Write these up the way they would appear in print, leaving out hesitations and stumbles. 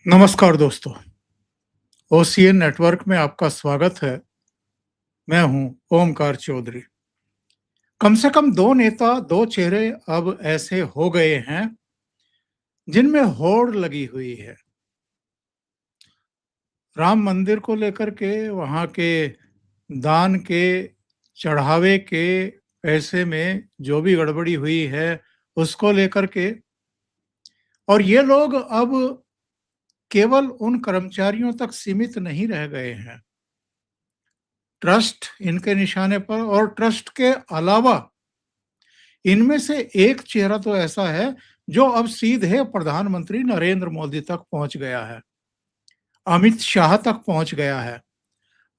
नमस्कार दोस्तों, OCN network में आपका स्वागत है। मैं हूं ओमकार चौधरी। कम से कम दो नेता, दो चेहरे अब ऐसे हो गए हैं जिनमें होड़ लगी हुई है। राम मंदिर को लेकर के, वहां के दान के, चढ़ावे के पैसे में जो भी गड़बड़ी हुई है उसको लेकर के। और ये लोग अब केवल उन कर्मचारियों तक सीमित नहीं रह गए हैं। ट्रस्ट इनके निशाने पर, और ट्रस्ट के अलावा इनमें से एक चेहरा तो ऐसा है जो अब सीधे प्रधानमंत्री नरेंद्र मोदी तक पहुंच गया है, अमित शाह तक पहुंच गया है।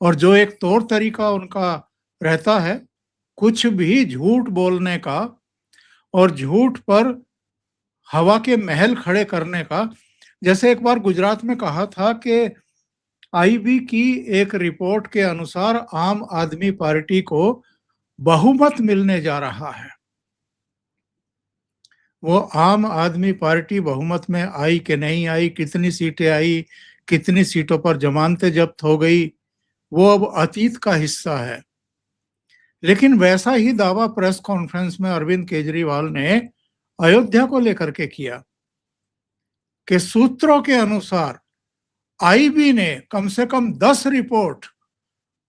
और जो एक तौर तरीका उनका रहता है कुछ भी झूठ बोलने का और झूठ पर हवा के महल खड़े करने का। जैसे एक बार गुजरात में कहा था कि आईबी की एक रिपोर्ट के अनुसार आम आदमी पार्टी को बहुमत मिलने जा रहा है। वो आम आदमी पार्टी बहुमत में आई कि नहीं आई, कितनी सीटें आई, कितनी सीटों पर जमानतें जब्त हो गई, वो अब अतीत का हिस्सा है। लेकिन वैसा ही दावा प्रेस कॉन्फ्रेंस में अरविंद केजरीवाल ने अयोध्या को लेकर के किया कि सूत्रों के अनुसार आईबी ने कम से कम 10 रिपोर्ट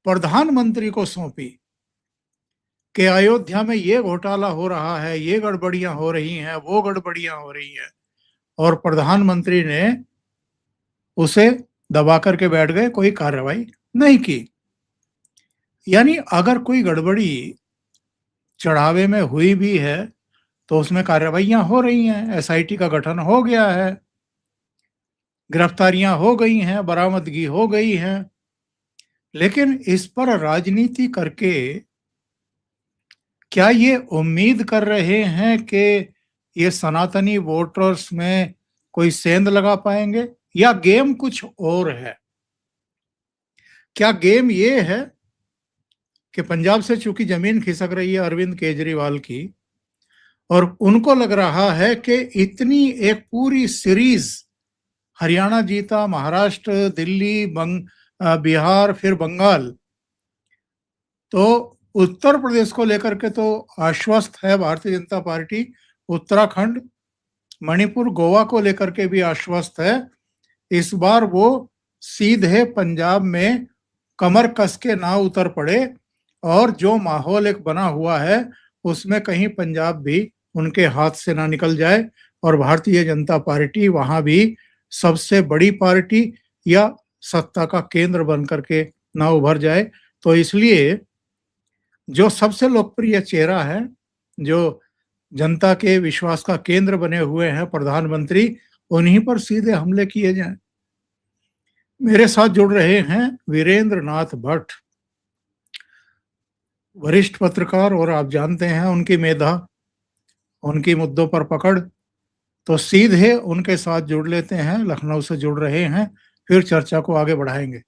प्रधानमंत्री को सौंपी कि अयोध्या में ये घोटाला हो रहा है, ये गड़बड़ियां हो रही हैं, वो गड़बड़ियां हो रही हैं, और प्रधानमंत्री ने उसे दबा करके बैठ गए, कोई कार्रवाई नहीं की। यानी अगर कोई गड़बड़ी चढ़ावे में हुई भी है तो उसमें कार्रवाइयां हो रही हैं, एसआईटी का गठन हो गया है, गिरफ्तारियां हो गई हैं, बरामदगी हो गई है। लेकिन इस पर राजनीति करके क्या ये उम्मीद कर रहे हैं कि ये सनातनी वोटर्स में कोई सेंध लगा पाएंगे, या गेम कुछ और है? क्या गेम ये है कि पंजाब से चूंकि जमीन खिसक रही है अरविंद केजरीवाल की, और उनको लग रहा है कि इतनी एक पूरी सीरीज, हरियाणा जीता, महाराष्ट्र, दिल्ली, बिहार, फिर बंगाल, तो उत्तर प्रदेश को लेकर के तो आश्वस्त है भारतीय जनता पार्टी, उत्तराखंड, मणिपुर, गोवा को लेकर के भी आश्वस्त है। इस बार वो सीधे पंजाब में कमर कस के ना उतर पड़े, और जो माहौल एक बना हुआ है उसमें कहीं पंजाब भी उनके हाथ से ना निकल जाए, और भारतीय जनता पार्टी वहां भी सबसे बड़ी पार्टी या सत्ता का केंद्र बन करके ना उभर जाए। तो इसलिए जो सबसे लोकप्रिय चेहरा है, जो जनता के विश्वास का केंद्र बने हुए हैं प्रधानमंत्री, उन्हीं पर सीधे हमले किए जाएं। मेरे साथ जुड़ रहे हैं वीरेंद्र नाथ भट्ट, वरिष्ठ पत्रकार, और आप जानते हैं उनकी मेधा, उनकी मुद्दों पर पकड़। तो सीधे उनके साथ जुड़ लेते हैं, लखनऊ से जुड़ रहे हैं, फिर चर्चा को आगे बढ़ाएंगे।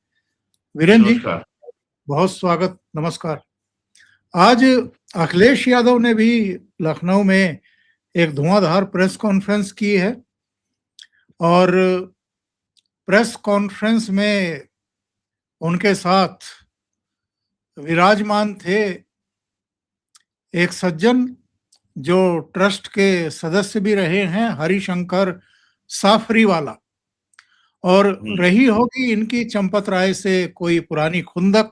वीरेंद्र जी, नमस्कार। बहुत स्वागत, नमस्कार। आज अखिलेश यादव ने भी लखनऊ में एक धुआंधार प्रेस कॉन्फ्रेंस की है, और प्रेस कॉन्फ्रेंस में उनके साथ विराजमान थे एक सज्जन जो ट्रस्ट के सदस्य भी रहे हैं, हरिशंकर साफरीवाला, और रही होगी इनकी चंपत राय से कोई पुरानी खुंदक,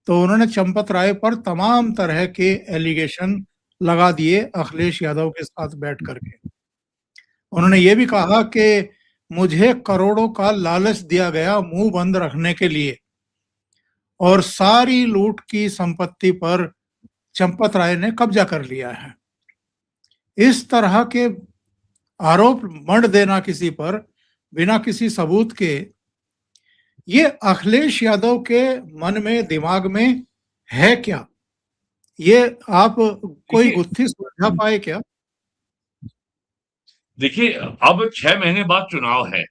तो उन्होंने चंपत राय पर तमाम तरह के एलिगेशन लगा दिए अखिलेश यादव के साथ बैठ करके। उन्होंने ये भी कहा कि मुझे करोड़ों का लालच दिया गया मुंह बंद रखने के लिए, और सारी लूट की संपत्ति पर चंपत राय ने कब्जा कर लिया है। इस तरह के आरोप मढ़ देना किसी पर बिना किसी सबूत के, ये अखिलेश यादव के मन में, दिमाग में है क्या? ये आप कोई गुत्थी सुलझा पाए क्या? देखिए, अब 6 महीने बाद चुनाव है,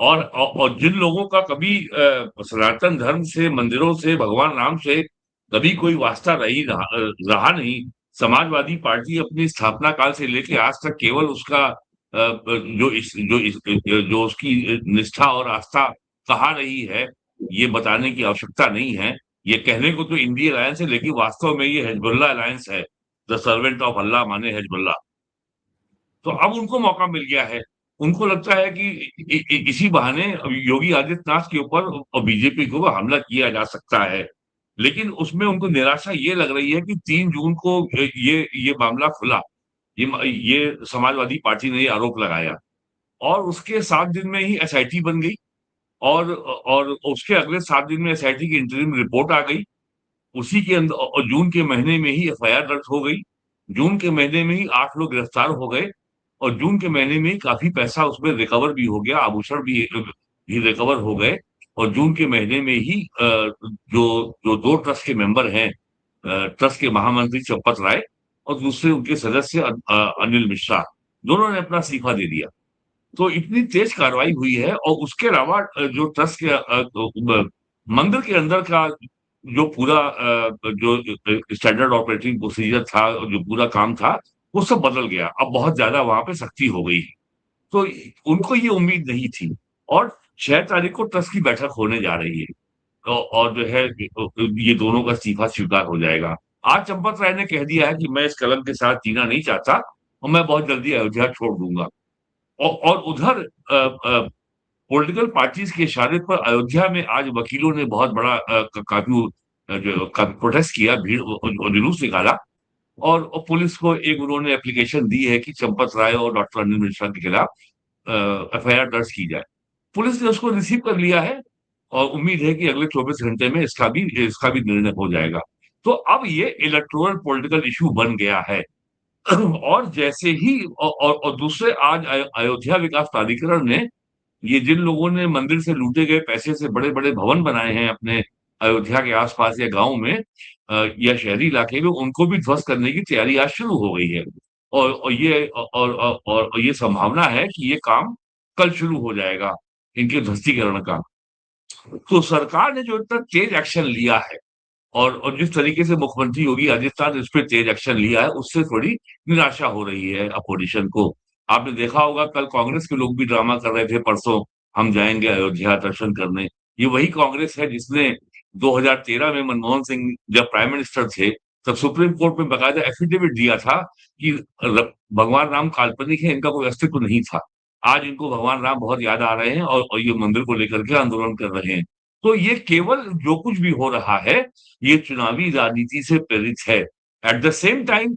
और जिन लोगों का कभी सनातन धर्म से, मंदिरों से, भगवान राम से कभी कोई वास्ता रहा नहीं। समाजवादी पार्टी अपनी स्थापना काल से लेके आज तक केवल उसका जो उसकी निष्ठा और आस्था कहाँ रही है, ये बताने की आवश्यकता नहीं है। ये कहने को तो इंडी अलायंस है, लेकिन वास्तव में ये हिजबुल्लाह अलायंस है। द सर्वेंट ऑफ अल्लाह माने हिजबुल्लाह। तो अब उनको मौका मिल गया है। उनको लगता है कि इसी बहाने योगी आदित्यनाथ के ऊपर और बीजेपी के ऊपर हमला किया जा सकता है। लेकिन उसमें उनको निराशा ये लग रही है कि 3 जून को ये मामला खुला। ये समाजवादी पार्टी ने ये आरोप लगाया और उसके 7 दिन में ही एसआईटी बन गई और उसके अगले 7 दिन में एसआईटी की इंटरिम रिपोर्ट आ गई। उसी के अंदर और जून के महीने में ही एफआईआर दर्ज हो गई। जून के महीने में ही 8 लोग गिरफ्तार हो गए और जून के महीने में ही काफी पैसा उसमें रिकवर भी हो गया, आभूषण भी रिकवर हो गए। और जून के महीने में ही जो जो 2 ट्रस्ट के मेंबर हैं, ट्रस्ट के महामंत्री चंपत राय और दूसरे उनके सदस्य अनिल मिश्रा, दोनों ने अपना इस्तीफा दे दिया। तो इतनी तेज कार्रवाई हुई है और उसके अलावा जो ट्रस्ट के मंदिर के अंदर का जो पूरा जो स्टैंडर्ड ऑपरेटिंग प्रोसीजर था, जो पूरा काम था, वो सब बदल गया। अब बहुत ज्यादा वहां पे सख्ती हो गई। तो उनको ये उम्मीद नहीं थी और 6 तारीख को ट्रस्ट की बैठक होने जा रही है। और जो है ये दोनों का इस्तीफा स्वीकार हो जाएगा। आज चंपत राय ने कह दिया है कि मैं इस कलम के साथ जीना नहीं चाहता और मैं बहुत जल्दी अयोध्या छोड़ दूंगा। और उधर पॉलिटिकल पार्टीज के इशारे पर अयोध्या में आज वकीलों ने बहुत बड़ा काफी जो प्रोटेस्ट किया, भीड़ और जुलूस निकाला और पुलिस को एक उन्होंने एप्लीकेशन दी है कि चंपत राय और डॉक्टर अनिल मिश्रा के खिलाफ एफआईआर दर्ज की जाए। पुलिस ने उसको रिसीव कर लिया है और उम्मीद है कि अगले 24 घंटे में इसका भी निर्णय हो जाएगा। तो अब ये इलेक्टोरल पॉलिटिकल इशू बन गया है। और जैसे ही और दूसरे आज अयोध्या विकास प्राधिकरण ने ये जिन लोगों ने मंदिर से लूटे गए पैसे से बड़े बड़े भवन बनाए हैं अपने अयोध्या के आसपास या गांव में या शहरी इलाके में, उनको भी ध्वस्त करने की तैयारी आज शुरू हो गई है। और ये संभावना है कि ये काम कल शुरू हो जाएगा, इनके ध्वस्तीकरण का। तो सरकार ने जो इतना तेज एक्शन लिया है और जिस तरीके से मुख्यमंत्री योगी आदित्यनाथ ने इस पे तेज एक्शन लिया है, उससे थोड़ी निराशा हो रही है अपोजिशन को। आपने देखा होगा कल कांग्रेस के लोग भी ड्रामा कर रहे थे, परसों हम जाएंगे अयोध्या दर्शन करने। ये वही कांग्रेस है जिसने 2013 में मनमोहन सिंह जब प्राइम मिनिस्टर थे, तब सुप्रीम कोर्ट में बकायदा एफिडेविट दिया था कि भगवान राम काल्पनिक है, इनका कोई अस्तित्व नहीं था। आज इनको भगवान राम बहुत याद आ रहे हैं और ये मंदिर को लेकर के आंदोलन कर रहे हैं। तो ये केवल जो कुछ भी हो रहा है, ये चुनावी राजनीति से प्रेरित है। एट द सेम टाइम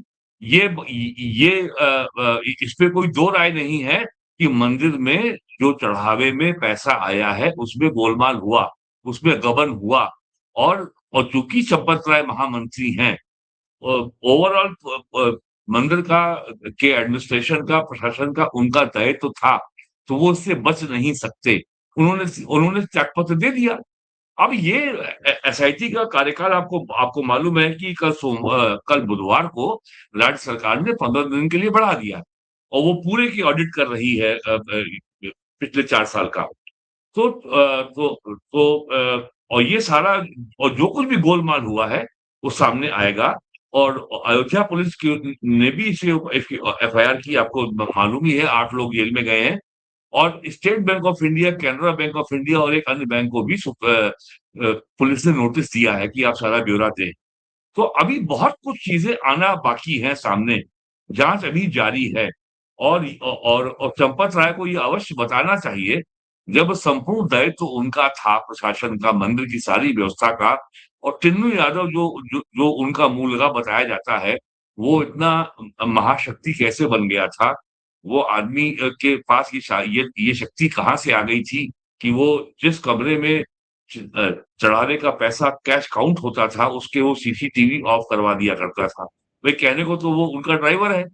इस पे कोई दो राय नहीं है कि मंदिर में जो चढ़ावे में पैसा आया है उसमें गोलमाल हुआ, उसमें गबन हुआ। और चूंकि चंपत राय महामंत्री हैं, ओवरऑल मंदिर का के एडमिनिस्ट्रेशन का, प्रशासन का उनका दायित्व तो था, तो वो इससे बच नहीं सकते। उन्होंने त्यागपत्र दे दिया। अब ये एसआईटी का कार्यकाल आपको आपको मालूम है कि कल बुधवार को राज्य सरकार ने 15 दिन के लिए बढ़ा दिया और वो पूरे की ऑडिट कर रही है पिछले 4 साल का। और ये सारा और जो कुछ भी गोलमाल हुआ है वो सामने आएगा। और अयोध्या पुलिस ने भी इसे एफआईआर की, आपको मालूम ही है, 8 लोग जेल में गए हैं। और state bank of India, Canara bank of India और एक अन्य बैंक को भी पुलिस ने नोटिस दिया है कि आप सारा ब्यौरा दें। तो अभी बहुत कुछ चीजें आना बाकी है सामने, जांच अभी जारी है। और चंपत राय को ये अवश्य बताना चाहिए, जब संपूर्ण दायित्व तो उनका था प्रशासन का, मंदिर की सारी व्यवस्था का, और टिन्नू यादव जो उनका मूलगा बताया जाता है, वो इतना महाशक्ति कैसे बन गया था, वो आदमी के पास ये शक्ति कहाँ से आ गई थी कि वो जिस कमरे में चढ़ाने का पैसा कैश काउंट होता था, उसके वो सीसीटीवी ऑफ करवा दिया करता था। वे कहने को तो वो उनका ड्राइवर है,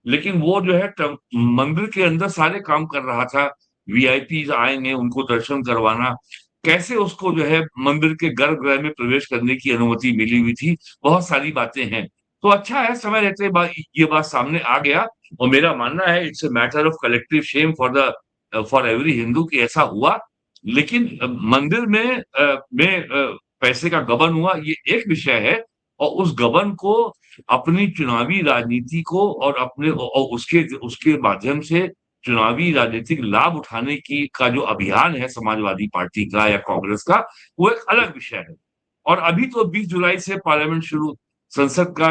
लेकिन वो जो है मंदिर के अंदर सारे काम कर रहा था। वीआईपीज आएंगे, उनको दर्शन करवाना, कैसे उसको जो है मंदिर के गर्भगृह में प्रवेश करने की अनुमति मिली हुई थी, बहुत सारी बातें हैं। तो अच्छा है समय रहते ये बात सामने आ गया। और मेरा मानना है it's a matter of collective Shem for every Hindu कि ऐसा हुआ। लेकिन मंदिर में पैसे का गबन हुआ, ये एक विषय है। और उस गबन को अपनी चुनावी राजनीति को और अपने और उसके उसके माध्यम से चुनावी राजनीतिक लाभ उठाने की का जो अभियान है समाजवादी पार्टी का या कांग्रेस का, वो एक अलग विषय है। और अभी तो 20 जुलाई से पार्लियामेंट शुरू, संसद का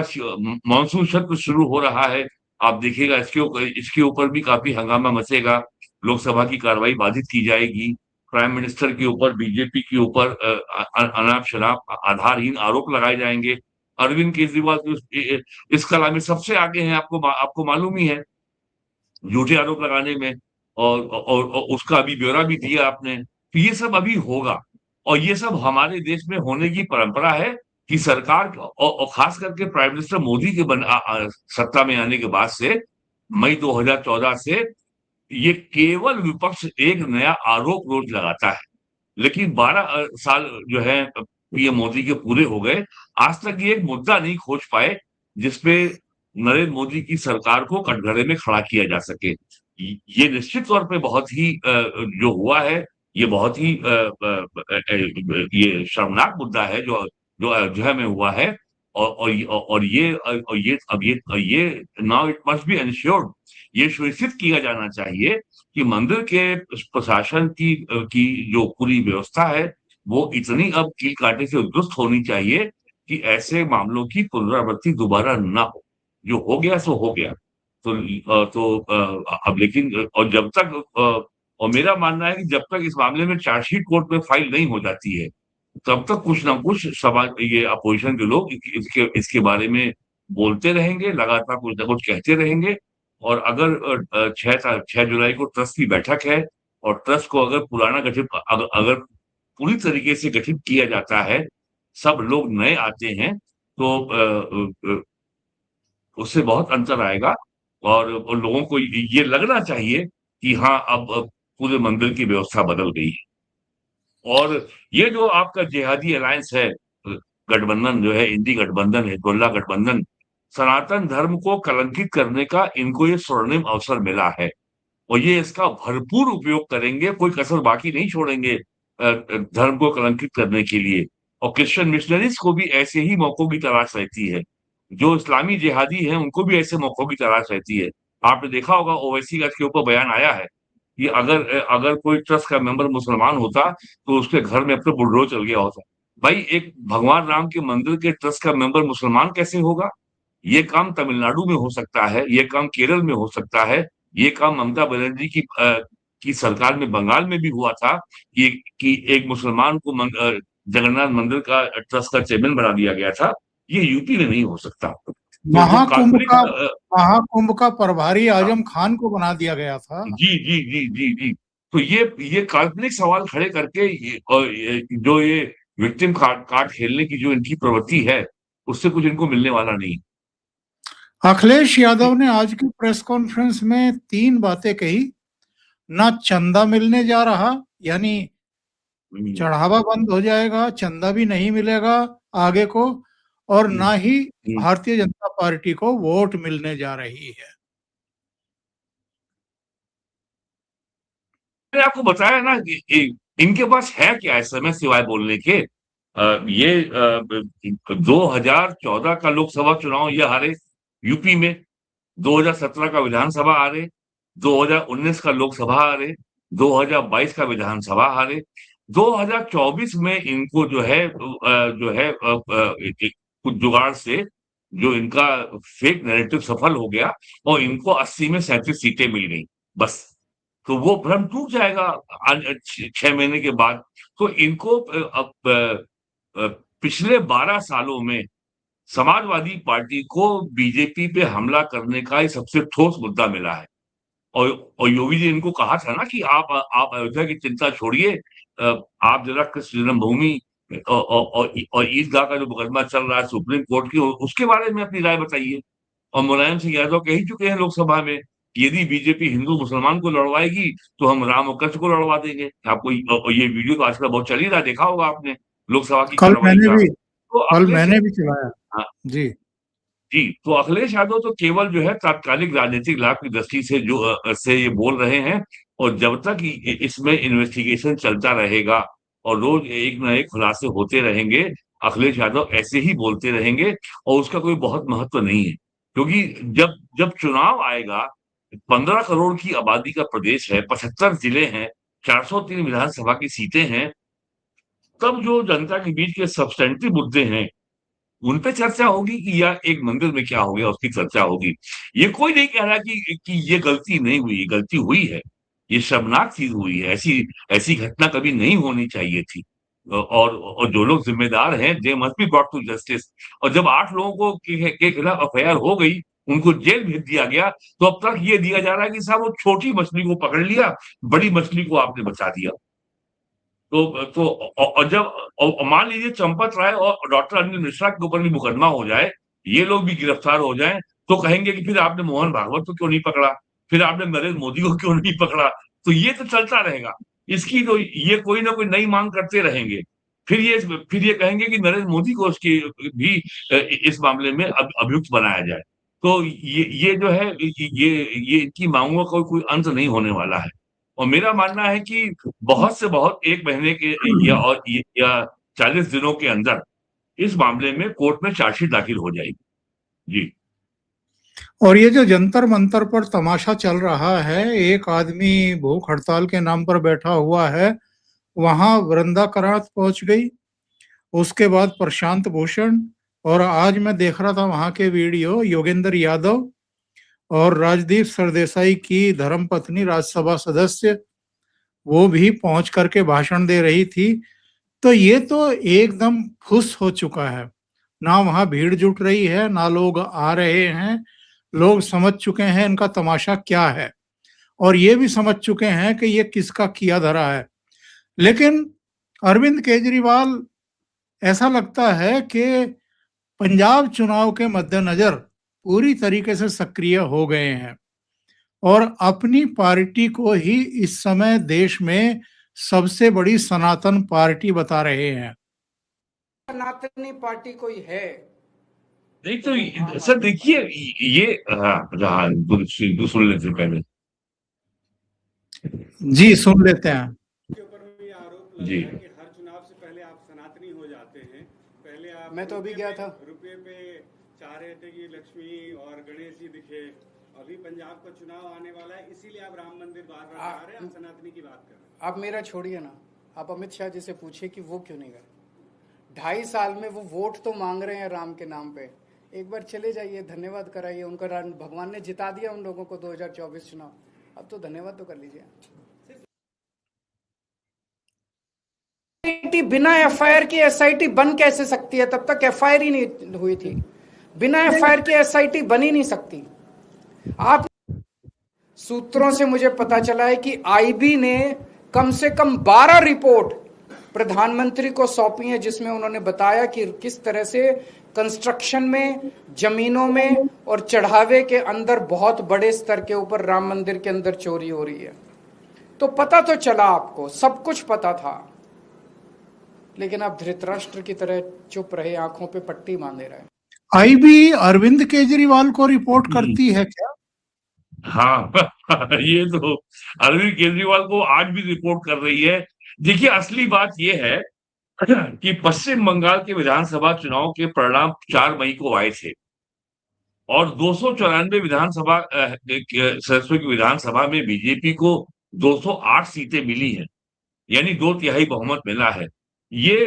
मानसून सत्र शुरू हो रहा है। आप देखिएगा इसके ऊपर भी काफी हंगामा मचेगा। लोकसभा की कार्रवाई बाधित की जाएगी। प्राइम मिनिस्टर के ऊपर, बीजेपी के ऊपर अनाप शनाप आधारहीन आरोप लगाए जाएंगे। अरविंद केजरीवाल तो इस कला में सबसे आगे हैं, आपको मालूम ही है, झूठे आरोप लगाने में। और उसका अभी ब्यौरा भी दिया आपने। तो ये सब अभी होगा, और ये सब हमारे देश में होने की परंपरा है कि सरकार और खास करके प्राइम मिनिस्टर मोदी के सत्ता में आने के बाद से, मई 2014 से, ये केवल विपक्ष एक नया आरोप रोज लगाता है। लेकिन 12 साल जो है पीएम मोदी के पूरे हो गए, आज तक ये एक मुद्दा नहीं खोज पाए जिसपे नरेंद्र मोदी की सरकार को कटघरे में खड़ा किया जा सके। ये निश्चित तौर पे बहुत ही जो हुआ है, ये बहुत ही ये शर्मनाक मुद्दा है जो अयोध्या में हुआ है। और ये now it must be ensured, ये सुनिश्चित किया जाना चाहिए कि मंदिर के प्रशासन की जो पूरी व्यवस्था है, वो इतनी अब कील कांटे से दुरुस्त होनी चाहिए कि ऐसे मामलों की पुनरावृत्ति दोबारा ना हो। जो हो गया सो हो गया। अब लेकिन और जब तक और मेरा मानना है कि जब तक इस मामले में चार्जशीट कोर्ट में फाइल नहीं हो जाती है, तब तक कुछ ना कुछ समाज, ये अपोजिशन के लोग इसके बारे में बोलते रहेंगे, लगातार कुछ ना कुछ कहते रहेंगे। और अगर 6 जुलाई को ट्रस्ट की बैठक है, और ट्रस्ट को अगर अगर पूरी तरीके से गठित किया जाता है, सब लोग नए आते हैं, तो उससे बहुत अंतर आएगा। और लोगों को ये लगना चाहिए कि हाँ, अब पूरे मंदिर की व्यवस्था बदल गई है। और ये जो आपका जिहादी अलायंस है, गठबंधन जो है, इंडी गठबंधन, हिजबुल्लाह गठबंधन, सनातन धर्म को कलंकित करने का इनको ये स्वर्णिम अवसर मिला है, और ये इसका भरपूर उपयोग करेंगे, कोई कसर बाकी नहीं छोड़ेंगे धर्म को कलंकित करने के लिए। और क्रिश्चियन मिशनरीज को भी ऐसे ही मौकों की तलाश रहती है। जो इस्लामी जिहादी हैं, उनको भी ऐसे मौकों की तलाश रहती है। आपने देखा होगा, ओवैसी का इसके ऊपर बयान आया है कि अगर कोई ट्रस्ट का मेंबर मुसलमान होता, तो उसके घर में अब तो बुलडोजर चल गया होता। भाई, एक भगवान राम के मंदिर के ट्रस्ट का मेंबर मुसलमान कैसे होगा? ये काम तमिलनाडु में हो सकता है, ये काम केरल में हो सकता है, ये काम ममता बनर्जी की सरकार में बंगाल में भी हुआ था कि एक मुसलमान को जगन्नाथ मंदिर का ट्रस्ट का चेयरमैन बना दिया गया था। ये यूपी में नहीं हो सकता। तो जो महाकुंभ काल्पनिक का महाकुंभ का प्रभारी आजम खान को बना दिया गया था। जी, जी, जी, जी, जी। तो ये काल्पनिक सवाल खड़े करके जो ये विक्टिम कार्ड खेलने की जो इनकी प्रवृत्ति है, उससे कुछ इनको मिलने वाला नहीं। अखिलेश यादव ने आज की प्रेस कॉन्फ्रेंस में 3 बातें कही। ना चंदा मिलने जा रहा, यानी चढ़ावा बंद हो जाएगा, चंदा भी नहीं मिलेगा आगे को, और ना ही भारतीय जनता पार्टी को वोट मिलने जा रही है। मैंने आपको बताया ना कि इनके पास है क्या इस समय सिवाय बोलने के। ये 2014 का लोकसभा चुनाव ये हारे यूपी में, 2017 का विधानसभा हारे, 2019 का लोकसभा हारे, 2022 का विधानसभा हारे, 2024 में इनको कुछ जुगाड़ से जो इनका फेक नैरेटिव सफल हो गया, और इनको 80 में 37 सीटें मिल गई, बस। तो वो भ्रम टूट जाएगा 6 महीने के बाद। तो इनको पिछले 12 सालों में समाजवादी पार्टी को बीजेपी पे हमला करने का ही सबसे ठोस मुद्दा मिला है। और योगी जी इनको कहा था ना कि आप अयोध्या की चिंता छोड़िए, आप जरा कृष्ण जन्मभूमि और ईदगाह का जो मुकदमा चल रहा है सुप्रीम कोर्ट की, उसके बारे में अपनी राय बताइए। और मुलायम सिंह यादव कह ही चुके हैं लोकसभा में, यदि बीजेपी हिंदू मुसलमान को लड़वाएगी तो हम राम और कृष्ण को लड़वा देंगे। आपको ये वीडियो तो आजकल बहुत चल ही रहा, देखा होगा आपने लोकसभा की कार्रवाई का। तो कल मैंने भी चलाया। हाँ जी जी। तो अखिलेश यादव तो केवल जो है तात्कालिक राजनीतिक लाभ की दृष्टि से से ये बोल रहे हैं। और जब तक इसमें इन्वेस्टिगेशन चलता रहेगा और रोज एक न एक खुलासे होते रहेंगे, अखिलेश यादव ऐसे ही बोलते रहेंगे, और उसका कोई बहुत महत्व नहीं है। क्योंकि जब जब चुनाव आएगा, 15 करोड़ की आबादी का प्रदेश है, 75 जिले हैं, 403 विधानसभा की सीटें हैं, तब जो जनता के बीच के सब्सटेंटिव मुद्दे हैं, उन पे चर्चा होगी कि या एक मंदिर में क्या हो गया उसकी चर्चा होगी। ये कोई नहीं कह रहा कि ये गलती नहीं हुई, ये गलती हुई है। ये शर्मनाक चीज़ हुई है, ऐसी ऐसी घटना कभी नहीं होनी चाहिए थी। और जो लोग ज़िम्मेदार हैं, they must be brought to justice. और जब 8 लोगों को के खिलाफ एफआईआर हो गई, उनको जेल भेज दिया गया, तो अब तक ये दिया जा रहा है कि साहब वो छोटी मछली को पकड़ लिया, बड़ी मछली को आपने बचा दिया। तो और जब मान लीजिए चंपत राय और डॉक्टर अनिल मिश्रा के ऊपर भी मुकदमा हो जाए, ये लोग भी गिरफ्तार हो जाएँ, तो कहेंगे कि फिर आपने मोहन भागवत को क्यों नहीं पकड़ा? फिर आपने नरेंद्र मोदी को क्यों नहीं पकड़ा? तो ये तो चलता रहेगा। इसकी तो ये कोई ना कोई नई माँग करते रहेंगे। फिर ये कहेंगे कि नरेंद्र मोदी को उसकी भी इस मामले में अभियुक्त बनाया जाए। तो ये जो है ये इनकी माँगों का कोई अंत नहीं होने वाला है। और मेरा मानना है कि बहुत से बहुत 1 महीने के या 40 दिनों के अंदर इस मामले में कोर्ट में चार्जशीट दाखिल हो जाएगी। जी। और ये जो जंतर-मंतर पर तमाशा चल रहा है, एक आदमी भूख हड़ताल के नाम पर बैठा हुआ है, वहाँ वृंदा करात पहुँच गई, उसके बाद प्रशांत भूषण, और आज मैं देख रहा था वहाँ के वीडियो, योगेंद्र यादव और राजदीप सरदेसाई की धर्मपत्नी राज्यसभा सदस्य, वो भी पहुँच करके भाषण दे रही थी। तो ये तो एकदम फुस हो चुका है। ना वहाँ भीड़ जुट रही है, ना लोग आ रहे हैं। लोग समझ चुके हैं इनका तमाशा क्या है, और ये भी समझ चुके हैं कि ये किसका किया धरा है। लेकिन अरविंद केजरीवाल, ऐसा लगता है कि पंजाब चुनाव के मद्देनजर पूरी तरीके से सक्रिय हो गए हैं और अपनी पार्टी को ही इस समय देश में सबसे बड़ी सनातन पार्टी बता रहे हैं। सनातनी पार्टी कोई है? नहीं तो सर देखिए ये हाँ, सुन लेते पहले। जी, सुन लेते हैं। के ऊपर भी आरोप लग जी। रहा है कि हर चुनाव से पहले आप सनातनी हो जाते हैं। पहले आप मैं तो अभी गया था। रुपये पे चाह रहे थे कि लक्ष्मी और गणेश जी दिखे। अभी पंजाब का चुनाव आने वाला है, इसीलिए आप राम मंदिर बार-बार आ रहे हैं, आप सनातनी की बात कर रहे हैं। आप मेरा छोड़िए ना, आप अमित शाह जी से पूछिए कि वो क्यों नहीं गए। 2.5 साल में वो वोट तो मांग रहे हैं राम के नाम पे। एक बार चले जाइए, धन्यवाद कराइए उनका। भगवान ने जिता दिया उन लोगों को 2024 चुनाव, अब तो धन्यवाद तो कर लीजिए। बिना एफआईआर की एसआईटी बन कैसे सकती है? तब तक एफआईआर ही नहीं हुई थी। बिना एफआईआर की एसआईटी बन ही नहीं सकती। आप सूत्रों से मुझे पता चला है कि आईबी ने कम से कम 12 रिपोर्ट प्रधानमंत्री को सौंपी है, जिसमें उन्होंने बताया कि किस तरह से कंस्ट्रक्शन में, जमीनों में और चढ़ावे के अंदर बहुत बड़े स्तर के ऊपर राम मंदिर के अंदर चोरी हो रही है। तो पता तो चला, आपको सब कुछ पता था, लेकिन आप धृतराष्ट्र की तरह चुप रहे, आंखों पे पट्टी बांधे रहे। आईबी अरविंद केजरीवाल को रिपोर्ट करती है क्या? हाँ ये तो अरविंद केजरीवाल को आज भी रिपोर्ट कर रही है। देखिए असली बात ये है कि पश्चिम बंगाल के विधानसभा चुनाव के परिणाम 4 मई को आए थे और 294 विधानसभा सदस्यों की विधानसभा में बीजेपी को 208 सीटें मिली हैं, यानी 2/3 बहुमत मिला है। ये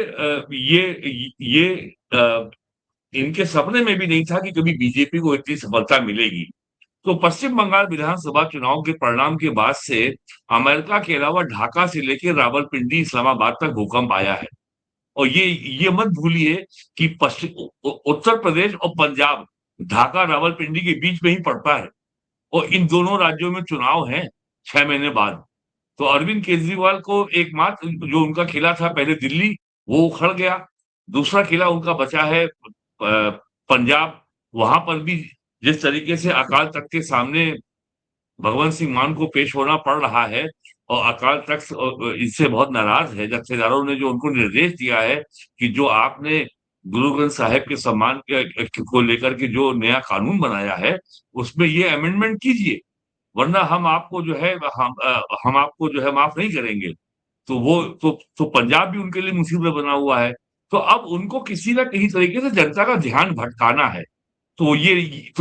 इनके सपने में भी नहीं था कि कभी बीजेपी को इतनी सफलता मिलेगी। तो पश्चिम बंगाल विधानसभा चुनाव के परिणाम के बाद से अमेरिका के अलावा ढाका से लेकर रावलपिंडी, इस्लामाबाद तक भूकंप आया है। और ये मत भूलिए कि उत्तर प्रदेश और पंजाब ढाका रावलपिंडी के बीच में ही पड़ता है और इन दोनों राज्यों में चुनाव हैं 6 महीने बाद। तो अरविंद केजरीवाल को एकमात्र जो उनका किला था पहले दिल्ली, वो उखड़ गया। दूसरा किला उनका बचा है पंजाब। वहां पर भी जिस तरीके से अकाल तख्त के सामने भगवंत सिंह मान को पेश होना पड़ रहा है और अकाल तख्त इससे बहुत नाराज है। जत्थेदारों ने जो उनको निर्देश दिया है कि जो आपने गुरु ग्रंथ साहिब के सम्मान को लेकर के जो नया कानून बनाया है, उसमें ये अमेंडमेंट कीजिए, वरना हम आपको जो है हम आपको जो है माफ नहीं करेंगे। तो वो तो पंजाब भी उनके लिए मुसीबत बना हुआ है। तो अब उनको किसी न किसी तरीके से जनता का ध्यान भटकाना है। तो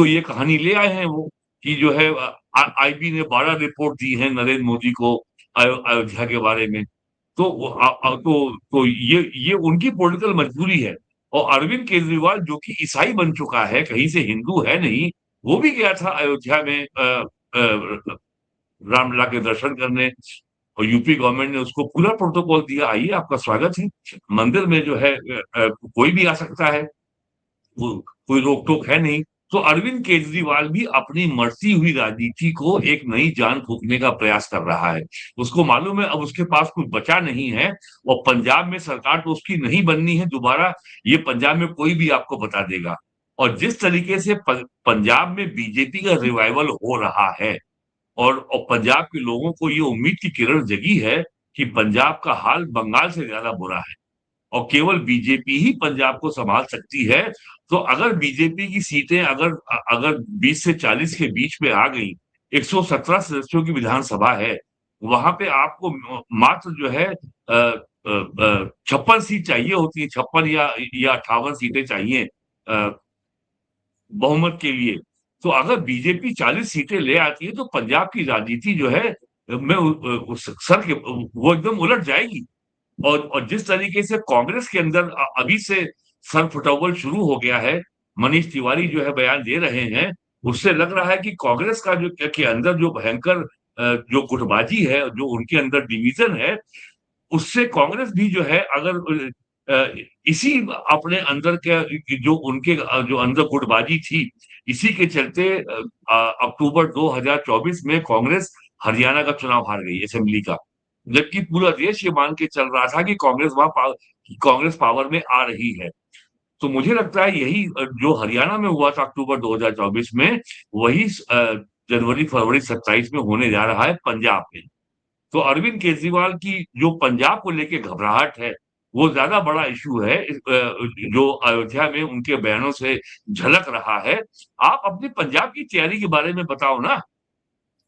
ये कहानी ले आए हैं वो कि जो है आईबी ने 12 रिपोर्ट दी है नरेंद्र मोदी को अयोध्या के बारे में। तो ये उनकी पॉलिटिकल मजबूरी है। और अरविंद केजरीवाल जो कि ईसाई बन चुका है, कहीं से हिंदू है नहीं, वो भी गया था अयोध्या में रामलला के दर्शन करने, और यूपी गवर्नमेंट ने उसको पूरा प्रोटोकॉल दिया, आइए आपका स्वागत है, मंदिर में जो है कोई भी आ सकता है, कोई रोक टोक है नहीं। तो अरविंद केजरीवाल भी अपनी मरती हुई राजनीति को एक नई जान फूंकने का प्रयास कर रहा है। उसको मालूम है अब उसके पास कुछ बचा नहीं है, और पंजाब में सरकार तो उसकी नहीं बननी है दोबारा, ये पंजाब में कोई भी आपको बता देगा। और जिस तरीके से पंजाब में बीजेपी का रिवाइवल हो रहा है, और पंजाब के लोगों को ये उम्मीद की किरण जगी है कि पंजाब का हाल बंगाल से ज्यादा बुरा है, और केवल बीजेपी ही पंजाब को संभाल सकती है। तो अगर बीजेपी की सीटें अगर 20 से 40 के बीच में आ गई, 117 सदस्यों की विधानसभा है, वहां पे आपको मात्र जो है 56 सीट चाहिए होती है, 56 या 58 सीटें चाहिए बहुमत के लिए। तो अगर बीजेपी 40 सीटें ले आती है तो पंजाब की राजनीति जो है वो एकदम उलट जाएगी। और जिस तरीके से कांग्रेस के अंदर अभी से सर फुटबॉल शुरू हो गया है, मनीष तिवारी जो है बयान दे रहे हैं, उससे लग रहा है कि कांग्रेस का जो के अंदर जो भयंकर जो गुटबाजी है, जो उनके अंदर डिवीजन है, उससे कांग्रेस भी जो है अगर इसी अपने अंदर के जो उनके जो अंदर गुटबाजी थी, इसी के चलते अक्टूबर 2024 में कांग्रेस हरियाणा का चुनाव हार गई असेंबली का, जबकि पूरा देश ये मान के चल रहा था कि कांग्रेस पावर में आ रही है। तो मुझे लगता है यही जो हरियाणा में हुआ था अक्टूबर 2024 में, वही जनवरी फरवरी 27 में होने जा रहा है पंजाब में। तो अरविंद केजरीवाल की जो पंजाब को लेके घबराहट है, वो ज्यादा बड़ा इश्यू है जो अयोध्या में उनके बयानों से झलक रहा है। आप अपनी पंजाब की तैयारी के बारे में बताओ ना,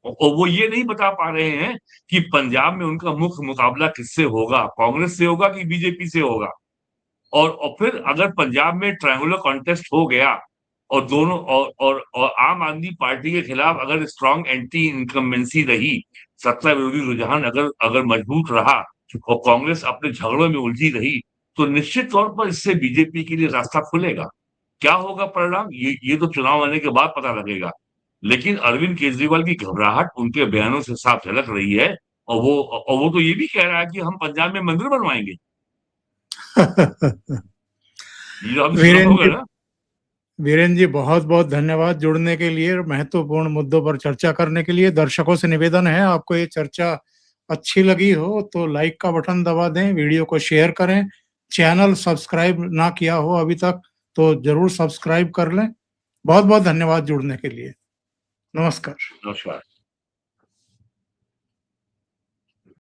और वो ये नहीं बता पा रहे हैं कि पंजाब में उनका मुख्य मुकाबला किससे होगा, कांग्रेस से होगा कि बीजेपी से होगा। और फिर अगर पंजाब में ट्रायंगुलर कॉन्टेस्ट हो गया, और दोनों और आम आदमी पार्टी के खिलाफ अगर स्ट्रॉन्ग एंटी इनकम्बेंसी रही, सत्ता विरोधी रुझान अगर मजबूत रहा, और कांग्रेस अपने झगड़ों में उलझी रही, तो निश्चित तौर पर इससे बीजेपी के लिए रास्ता खुलेगा। क्या होगा परिणाम, ये तो चुनाव आने के बाद पता लगेगा। लेकिन अरविंद केजरीवाल की घबराहट उनके बयानों से साफ झलक रही है, और वो तो ये भी कह रहा है कि हम पंजाब में मंदिर बनवाएंगे। वीरेंद्र जी बहुत बहुत धन्यवाद जुड़ने के लिए, महत्वपूर्ण मुद्दों पर चर्चा करने के लिए। दर्शकों से निवेदन है, आपको ये चर्चा अच्छी लगी हो तो लाइक का बटन दबा दें, वीडियो को शेयर करें, चैनल सब्सक्राइब ना किया हो अभी तक तो जरूर सब्सक्राइब कर लें। बहुत बहुत धन्यवाद जुड़ने के लिए। नमस्कार।